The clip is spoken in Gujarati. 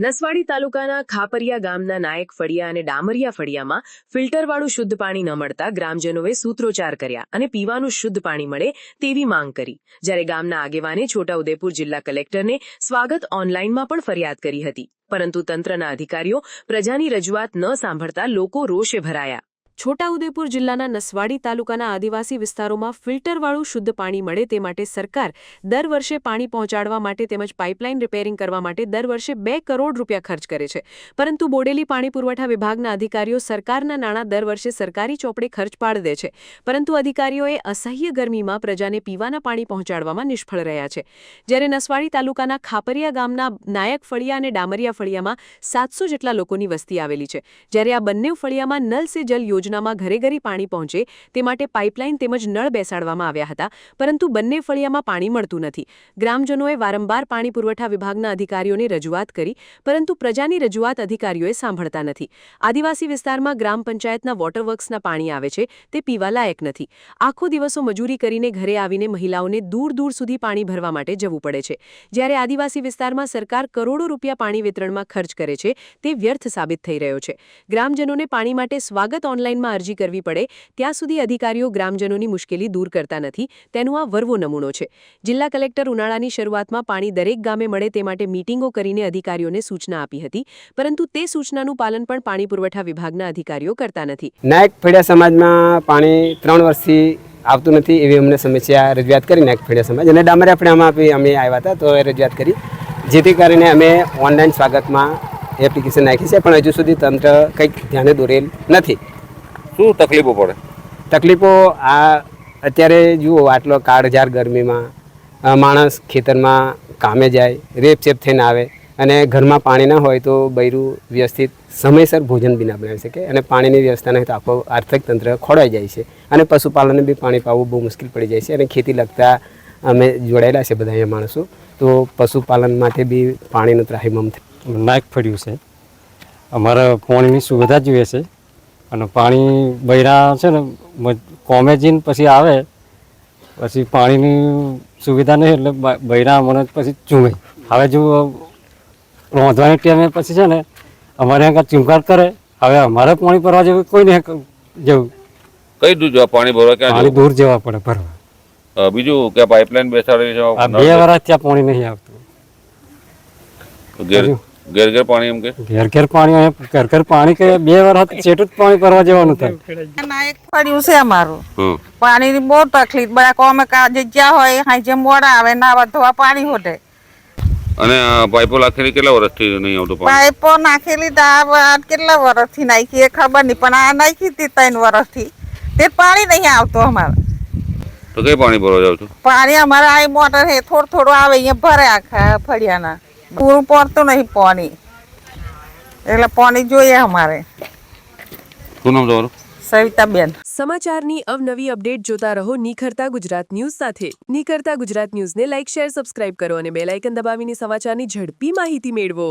નસવાડી તાલુકાના ખાપરિયા ગામના નાયક ફળિયા અને ડામરિયા ફળિયામાં ફિલ્ટરવાળું શુદ્ધ પાણી ન મળતા ગ્રામજનોએ સૂત્રોચ્ચાર કર્યા અને પીવાનું શુદ્ધ પાણી મળે તેવી માંગ કરી, જ્યારે ગામના આગેવાને છોટાઉદેપુર જિલ્લા કલેક્ટરને સ્વાગત ઓનલાઈનમાં પણ ફરિયાદ કરી હતી, પરંતુ તંત્રના અધિકારીઓ પ્રજાની રજૂઆત ન સાંભળતા લોકો રોષે ભરાયા. છોટાઉદેપુર જિલ્લાના નસવાડી તાલુકાના આદિવાસી વિસ્તારોમાં ફિલ્ટરવાળું શુદ્ધ પાણી મળે તે માટે સરકાર દર વર્ષે પાણી પહોંચાડવા માટે તેમજ પાઇપલાઇન રિપેરિંગ કરવા માટે દર વર્ષે 2 કરોડ રૂપિયા ખર્ચ કરે છે, પરંતુ બોડેલી પાણી પુરવઠા વિભાગના અધિકારીઓ સરકારના નાણાં દર વર્ષે સરકારી ચોપડે ખર્ચ પાડી દે છે, પરંતુ અધિકારીઓએ અસહ્ય ગરમીમાં પ્રજાને પીવાના પાણી પહોંચાડવામાં નિષ્ફળ રહ્યા છે. જ્યારે નસવાડી તાલુકાના ખાપરિયા ગામના નાયક ફળિયા અને ડામરિયા ફળિયામાં 700 જેટલા લોકોની વસ્તી આવેલી છે, જ્યારે આ બંને ફળિયામાં નલ સે જલ યોજના ઘરે ઘરે પાણી પહોંચે તે માટે પાઇપલાઇન તેમજ નળ બેસાડવામાં આવ્યા હતા, પરંતુ બંને ફળિયામાં પાણી મળતું નથી. ગ્રામજનોએ વારંવાર પાણી પુરવઠા વિભાગના અધિકારીઓને રજૂઆત કરી, પરંતુ પ્રજાની રજૂઆત અધિકારીઓએ સાંભળતા નથી. આદિવાસી વિસ્તારમાં ગ્રામ પંચાયતના વોટરવર્ક્સના પાણી આવે છે તે પીવા લાયક નથી. આખો દિવસો મજૂરી કરીને ઘરે આવીને મહિલાઓને દૂર દૂર સુધી પાણી ભરવા માટે જવું પડે છે. જ્યારે આદિવાસી વિસ્તારમાં સરકાર કરોડો રૂપિયા પાણી વિતરણમાં ખર્ચ કરે છે તે વ્યર્થ સાબિત થઈ રહ્યો છે. ગ્રામજનોને પાણી માટે સ્વાગત ઓનલાઈન અરજી કરવી પડે ત્યાં સુધી અધિકારીઓ ગ્રામજનોની મુશ્કેલી દૂર કરતા નથી, તેનો આ વરવો નમૂનો છે. જિલ્લા કલેક્ટર ઉનાળાની શરૂઆતમાં પાણી દરેક ગામે મળે તે માટે મીટિંગો કરીને અધિકારીઓને સૂચના આપી હતી, પરંતુ તે સૂચનાનું પાલન પણ પાણી પુરવઠા વિભાગના અધિકારીઓ કરતા નથી. નાયક ફળિયા સમાજમાં પાણી 3 વર્ષથી આવતું નથી એવી અમને સમસ્યા રજૂઆત કરી નાયક ફળિયા સમાજ, અને ડામરિયા ફળિયામાં અમે આવ્યા હતા તો એ રજૂઆત કરી, જેથી કરીને અમે ઓનલાઈન સ્વાગતમાં એપ્લિકેશન નાખી છે, પણ હજુ સુધી તંત્ર કંઈક ધ્યાને દોરેલ નથી. શું તકલીફો પડે? તકલીફો આ અત્યારે જુઓ, આટલો કાળઝાળ ગરમીમાં માણસ ખેતરમાં કામે જાય, રેપચેપ થઈને આવે, અને ઘરમાં પાણી ના હોય તો બૈરું વ્યવસ્થિત સમયસર ભોજન બી ના બનાવી શકે, અને પાણીની વ્યવસ્થા નહીં તો આખો આર્થિક તંત્ર ખોળવાઈ જાય છે, અને પશુપાલનને બી પાણી પાવું બહુ મુશ્કેલ પડી જાય છે. અને ખેતી લગતા અમે જોડાયેલા છે બધા અહીંયા માણસો, તો પશુપાલન માટે બી પાણીનું ત્રાહિમામ નાયક ફળ્યું છે. અમારે પાણીની સુવિધા જોઈએ છે, અને પાણી બૈરા છે ને કોમે જઈને પછી આવે, પછી પાણીની સુવિધા નહીં એટલે બૈરા મને પછી ચૂમે. હવે જો રોંધવાની ટાઈમે પછી છે ને અમારે અહીંયા ચૂમકાર કરે, હવે અમારે પાણી ભરવા જેવું કોઈ નહીં જેવું. કઈ દૂર જવા પાણી ભરવા? ક્યાં પાણી દૂર જવા પડે ભરવા. બીજું કે પાઇપલાઇન બેસાડેલી છે? 2 વર્ષ ત્યાં પાણી નહીં આવતું. ઘેર ઘેર પાણી? એમ કે ઘેર ઘેર પાણી, ઘર ઘર પાણી કે 2 વર્ષ ચેટું જ પાણી ભરવા જવાનું થાય. નાયક ફળિયું છે અમારું. પાણીની બહુ તકલીફ, બધા કોમે કાજે જ્યાં હોય હાજે મોડા આવે, નાવા ધોવા પાણી હોટે. અને પાઇપો નાખેલી કેટલા વર્ષથી નહીં આવતું પાણી? પાઇપો નાખેલી કેટલા વર્ષથી નાખી એ ખબર નહીં, પણ આ નાખી હતી 3 વર્ષથી, તે પાણી નહીં આવતું અમારે. તો કઈ પાણી ભરવા જાવ છો? પાણી અમારે આ મોટર છે, થોડું થોડું આવે, અહીંયા ભરે આખા ફળિયાના, પૂરું પડતું નહીં પાણી, એટલે પાણી જોઈએ અમારે. શું નામ તમારું? સવિતાબેન. સમાચારની અવનવી અપડેટ જોતા રહો નિખરતા ગુજરાત ન્યૂઝ સાથે. નિખરતા ગુજરાત ન્યૂઝને લાઇક, શેર, સબસ્ક્રાઇબ કરો અને બેલ આઇકન દબાવીને સમાચારની ઝડપી માહિતી મેળવો.